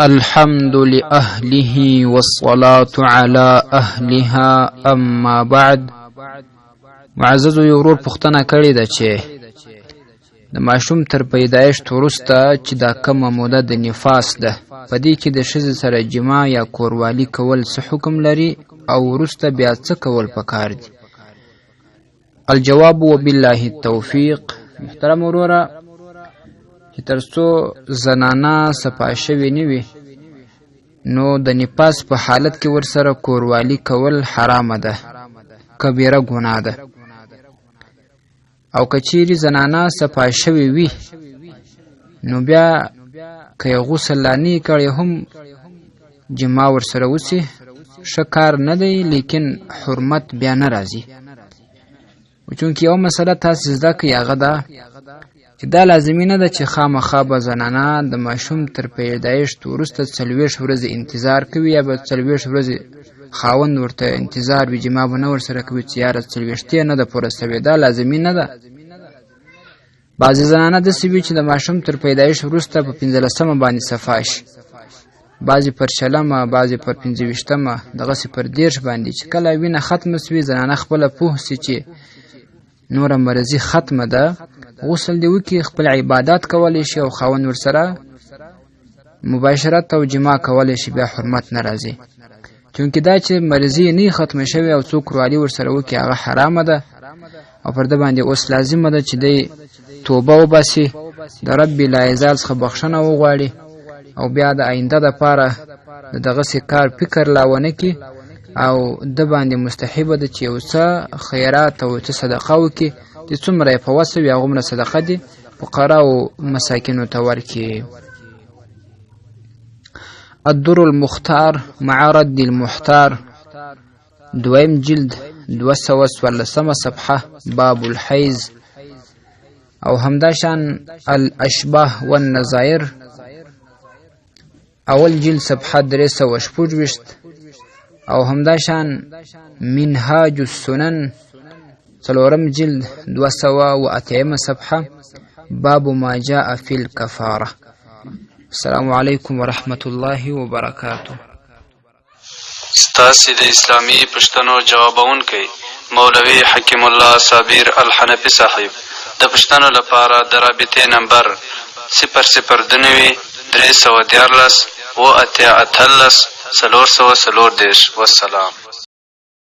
الحمد لأهله والصلاة على أهلها اما بعد. معزز یورور پختنه کړی ده چې د ماشوم تر پیدایښت وروسته چې دا کومه موده د نفاس ده په دې کې د ښځې سره جماع یا کوروالي کول څه حکم لري او وروسته بیا څه کول پکار دي؟ الجواب وبالله التوفیق. محترم وروره، چې تر څو زنانه صفا شوې نه وي نو د نفاس په حالت کې ورسره کوروالي کول حرامه ده، کبیره ګناه ده. او که چیرې زنانه صفا شوې وي نو بیا که یې غسل لا نه کړی هم جماع ورسره وسي، ښه کار نه دی، لیکن حرمت بیا نه راځي. چونکې یو مسله تاسې زده کړئ، هغه ده چې دا لازمي نه ده چې خامخا به زنانه د ماشوم تر پیدایښت وروسته 40 ورځې انتظار کوي یا به 40 ورځې خاوند ورته انتظار وي، جماع به نه ورسره کوي چې یاره 40 نه ده پوره سوې. دا لازمي نه ده. بعضې زنانه داسې وي چې د ماشوم تر پیدایښت وروسته په 15مه باندې صفا شي، بعضې پر 20مه، بعضې پر 25مه، دغسې پر 30 باندې. چې کله وینه ختمه سوي زنانه خپله پوه سي چې نوره مرضي ختمه ده، غسل دی وکړي، خپل عبادات کولی شي او خاوند ورسره مباشرت او جماع کولی شي، بیا حرمت نه راځي. چونکې دا چې مرضي نه ختمه شوې او څوک کوروالي ورسره وکړي هغه حرامه ده او پر ده باندې اوس لازمه ده چې دی توبه وباسي، د رب لاعزال څخه بخښنه وغواړي او بیا د آینده دپاره د دغسې کار فکر لا ونه کړي او د باندې مستحبه ده چې یو څه خیرات او څه صدقه وکړي، چې څومره یې په وس وي هغومره صدقه دي فقراو مساکینو ته ورکړي. الدر المختار مع رد المحتار، دویم جلد 214 صفحه، باب الحیض. او همداشان الاشباه والنظائر، اول جلد صفحه 326. او همداشان منهاج السنن، څلورم جلد 208 صفحه، باب ما جاء في الكفاره. السلام علیکم ورحمت الله وبرکاته. ستاسې د اسلامي پوښتنو جوابونکی مولوي حکيم الله صابر الحنفي صاحب د پوښتنو لپاره د رابطې نمبر 002 314 و 88 440. والسلام.